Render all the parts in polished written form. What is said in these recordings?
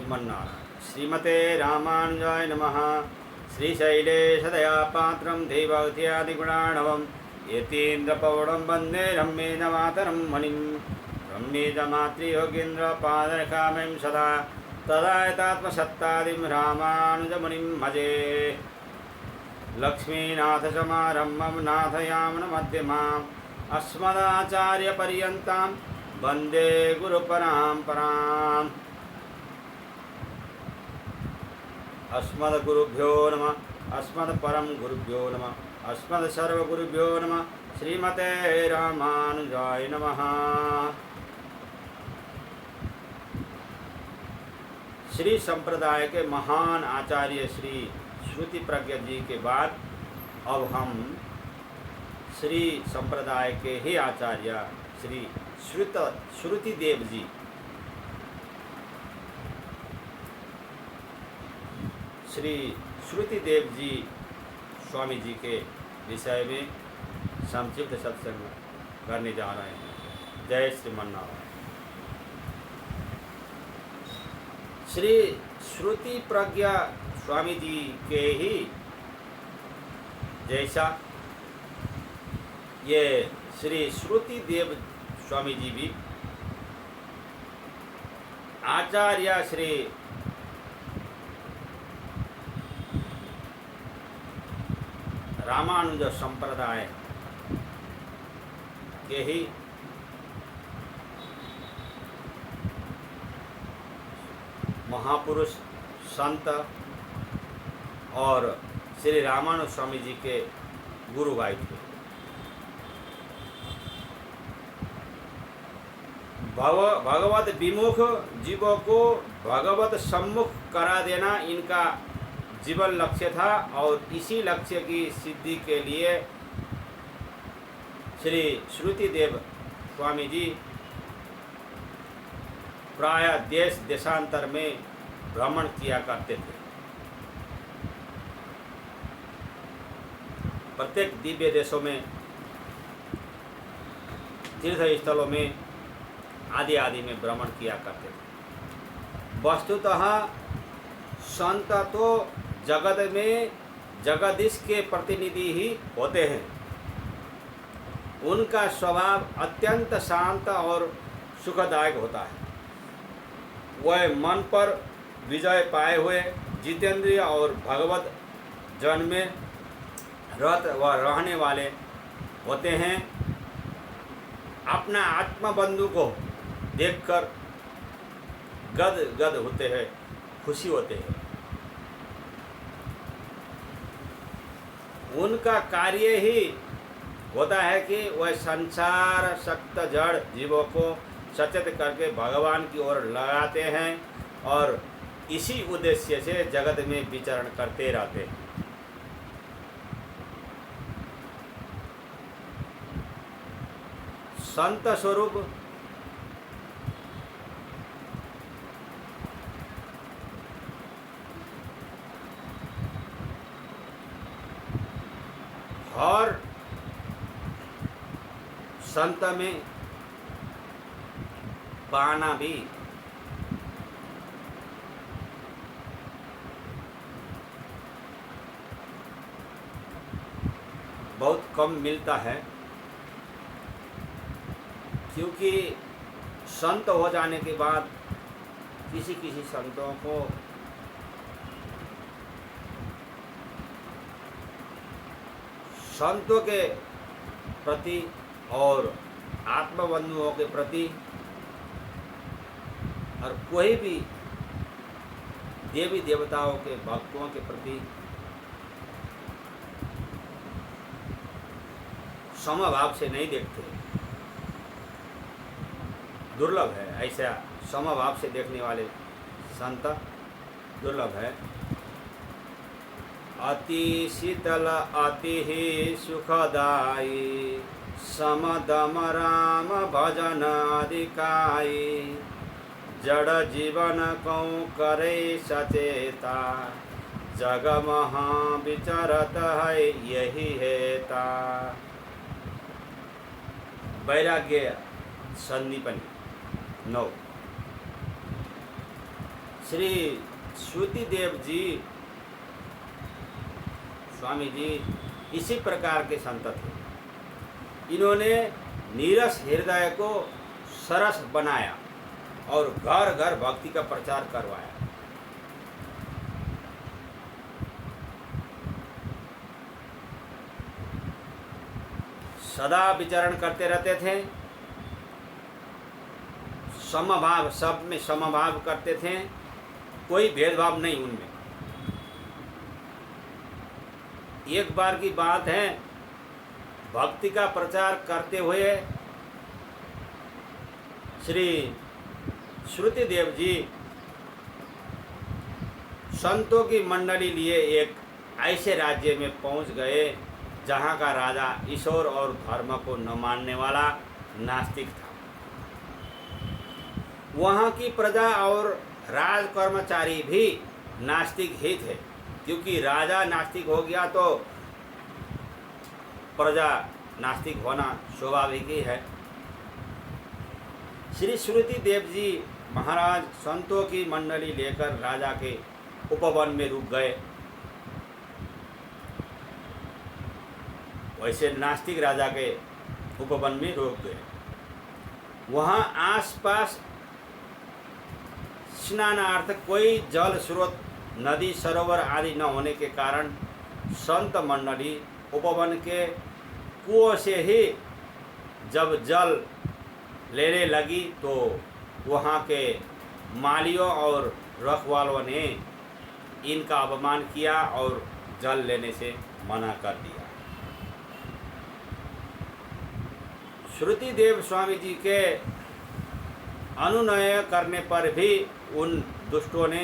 श्रीमन्नारायण। श्रीमते रामानुजाय नमः। श्रीशैलेशदयापात्रं देवभक्त्यादिगुणार्णवं यतीन्द्रपौढं वन्दे रम्येजमातरं मुनिं। रम्येजमातृयोगीन्द्रपादरकामं सदा तदायतात्मसत्तादिं रामानुजमुनिं भजे। लक्ष्मीनाथसमारम्भं नाथयामुनमध्यमाम् अस्मदाचार्यपर्यन्तां वन्दे गुरुपरम्पराम्। अस्मद्गुरुभ्यो नमः। अस्मत्परम गुरुभ्यो नमः। अस्मत्सर्वगुरुभ्यो नमः। श्रीमते रामानुजाय नमः। श्री संप्रदाय के महान आचार्य श्री श्रुति प्रज्ञा जी के बाद अब हम श्री संप्रदाय के ही आचार्य श्री श्रुति देव जी श्री श्रुति देव जी स्वामी जी के विषय में संक्षिप्त सत्संग करने जा रहे हैं। जय श्रीमन्नारायण। श्री श्रुति प्रज्ञा स्वामी जी के ही जैसा ये श्री श्रुति देव स्वामी जी भी आचार्य श्री रामानुज संप्रदाय के ही महापुरुष संत और श्री रामानुज स्वामी जी के गुरु भाई थे। भगवत विमुख जीवों को भगवत सम्मुख करा देना इनका जीवन लक्ष्य था और इसी लक्ष्य की सिद्धि के लिए श्री श्रुति देव स्वामी जी प्राय देश देशांतर में भ्रमण किया करते थे। प्रत्येक दिव्य देशों में तीर्थ स्थलों में आदि में भ्रमण किया करते थे। वस्तुतः संत तो जगत में जगदीश के प्रतिनिधि ही होते हैं। उनका स्वभाव अत्यंत शांत और सुखदायक होता है। वह मन पर विजय पाए हुए जितेंद्रिय और भगवत जन में रत व रहने वाले होते हैं। अपना आत्मबंधु को देखकर गद गद होते हैं, खुशी होते हैं। उनका कार्य ही होता है कि वह संसार शक्त जड़ जीवों को सचेत करके भगवान की ओर लगाते हैं और इसी उद्देश्य से जगत में विचरण करते रहते हैं। संत स्वरूप और संत में पाना भी बहुत कम मिलता है, क्योंकि संत हो जाने के बाद किसी किसी संतों को संतों के प्रति और आत्मबंधुओं के प्रति और कोई भी देवी देवताओं के भक्तों के प्रति समभाव से नहीं देखते। दुर्लभ है, ऐसा समभाव से देखने वाले संत दुर्लभ है। अति शीतल अति ही सुखदाई समदम राम भजन अधिकाई जड़ जीवन कौ करे सचेता जग महा विचरत है यही हेता। वैराग्य संदीपनी 9। श्री श्रुतिदेव जी स्वामी जी इसी प्रकार के संत थे। इन्होंने नीरस हृदय को सरस बनाया और घर घर भक्ति का प्रचार करवाया। सदा विचरण करते रहते थे, समभाव, सब में समभाव करते थे, कोई भेदभाव नहीं उनमें। एक बार की बात है, भक्ति का प्रचार करते हुए श्री श्रुतिदेव जी संतों की मंडली लिए एक ऐसे राज्य में पहुंच गए जहां का राजा ईश्वर और धर्म को न मानने वाला नास्तिक था। वहां की प्रजा और राज कर्मचारी भी नास्तिक ही थे, क्योंकि राजा नास्तिक हो गया तो प्रजा नास्तिक होना स्वाभाविक ही है। श्री श्रुतिदेव जी महाराज संतों की मंडली लेकर राजा के उपवन में रुक गए। वैसे नास्तिक राजा के उपवन में रुक गए। वहाँ आसपास स्नानार्थ कोई जल स्रोत, नदी, सरोवर आदि न होने के कारण संत मंडली उपवन के कुओं से ही जब जल लेने लगी तो वहाँ के मालियों और रखवालों ने इनका अपमान किया और जल लेने से मना कर दिया। श्रुतिदेव स्वामी जी के अनुनय करने पर भी उन दुष्टों ने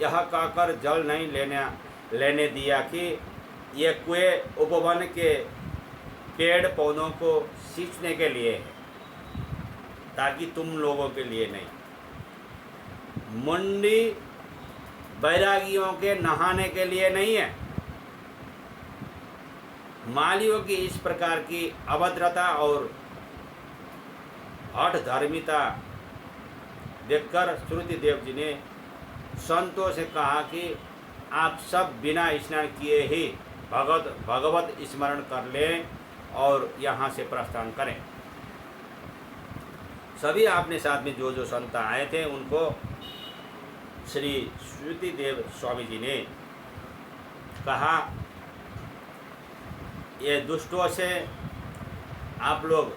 यह कहकर जल नहीं लेने दिया कि ये कुएं उपवन के पेड़ पौधों को सींचने के लिए है, ताकि तुम लोगों के लिए नहीं। मुंडी बैरागियों के नहाने के लिए नहीं है। मालियों की इस प्रकार की अभद्रता और हठ धर्मिता देखकर श्रुतिदेव जी ने संतों से कहा कि आप सब बिना स्नान किए ही भगवत स्मरण कर लें और यहाँ से प्रस्थान करें। सभी अपने साथ में जो जो संत आए थे उनको श्री श्रुतिदेव स्वामी जी ने कहा, ये दुष्टों से आप लोग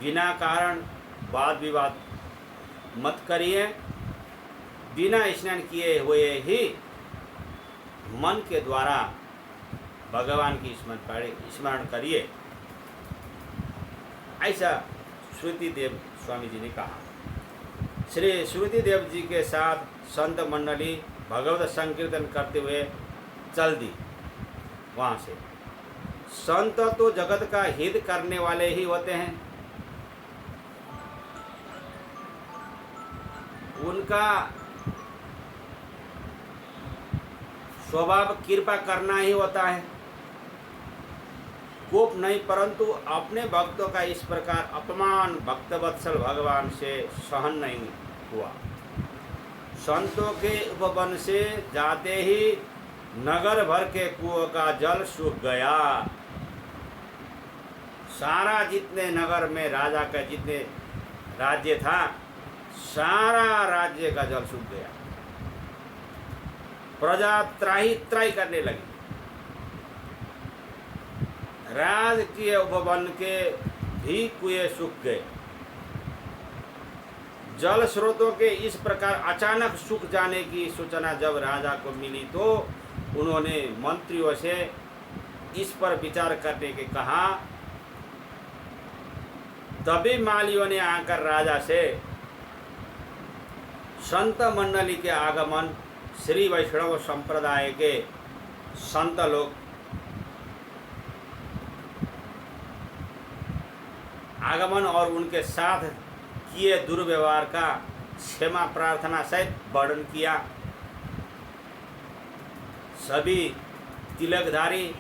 बिना कारण वाद विवाद मत करिए, बिना स्नान किए हुए ही मन के द्वारा भगवान की स्मरण करिए। ऐसा श्रुतिदेव स्वामी जी ने कहा। श्री श्रुतिदेव जी के साथ संत मंडली भगवत संकीर्तन करते हुए चल दी वहाँ से। संत तो जगत का हित करने वाले ही होते हैं। उनका स्वभाव कृपा करना ही होता है, कोप नहीं, परंतु अपने भक्तों का इस प्रकार अपमान भक्तवत्सल भगवान से सहन नहीं हुआ। संतों के उपवन से जाते ही नगर भर के कुओं का जल सूख गया। सारा जितने नगर में राजा का जितने राज्य था, सारा राज्य का जल सूख गया। प्रजा त्राही त्राही करने लगी। राजकीय उपवन के भी कुएं सूख गए। जल स्रोतों के इस प्रकार अचानक सूख जाने की सूचना जब राजा को मिली तो उन्होंने मंत्रियों से इस पर विचार करने के कहा। तभी मालियों ने आकर राजा से संत मंडली के आगमन, श्री वैष्णव संप्रदाय के संत लोग आगमन और उनके साथ किए दुर्व्यवहार का क्षमा प्रार्थना सहित वर्णन किया। सभी तिलकधारी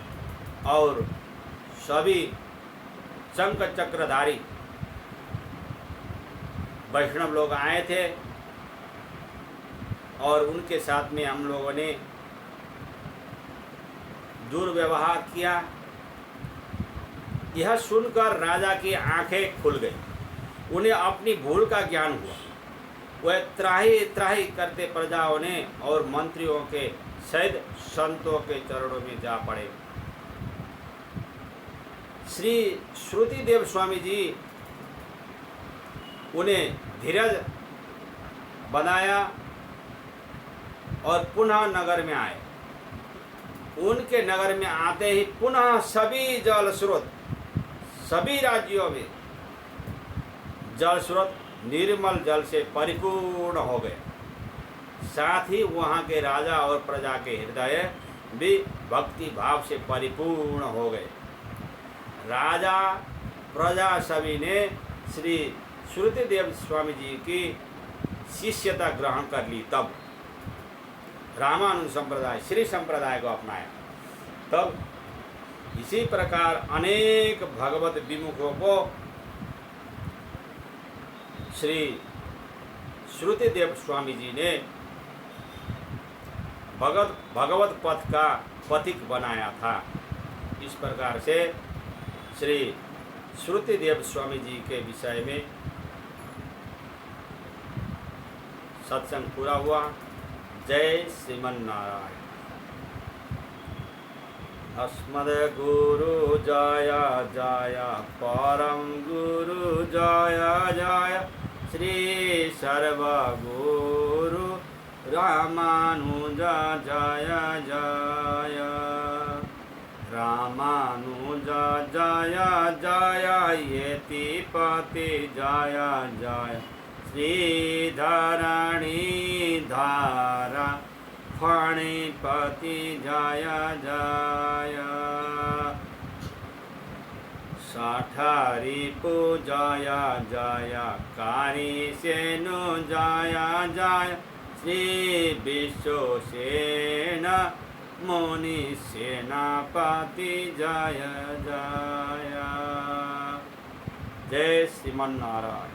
और सभी शंख चक्रधारी वैष्णव लोग आए थे और उनके साथ में हम लोगों ने दुर्व्यवहार किया। यह सुनकर राजा की आंखें खुल गई। उन्हें अपनी भूल का ज्ञान हुआ। वह त्राही त्राही करते प्रजाओं ने और मंत्रियों के सहित संतों के चरणों में जा पड़े। श्री श्रुतिदेव स्वामी जी उन्हें धीरज बनाया और पुनः नगर में आए। उनके नगर में आते ही पुनः सभी जल स्रोत, सभी राज्यों में जल स्रोत निर्मल जल से परिपूर्ण हो गए। साथ ही वहाँ के राजा और प्रजा के हृदय भी भक्ति भाव से परिपूर्ण हो गए। राजा प्रजा सभी ने श्री श्रुतिदेव स्वामी जी की शिष्यता ग्रहण कर ली। तब रामानुज संप्रदाय, श्री संप्रदाय को अपनाया। तब इसी प्रकार अनेक भगवत विमुखों को श्री श्रुतिदेव स्वामी जी ने भगवत पथ का पथिक बनाया था। इस प्रकार से श्री श्रुतिदेव स्वामी जी के विषय में सत्संग पूरा हुआ। जय श्रीमन नारायण। अस्मद गुरु जय जय, परम गुरु जय जय, श्री सर्वगुरु रामानुज जय जय, रामानुज जय जय, यतिपति जय जय, श्रीधरणी धारा फणिपति जय जय, षठरिपु जय जय, कारिसेनु जय जय, श्री विश्वसेन मुनि सेनापति जय जय। जय श्रीमन नारायण।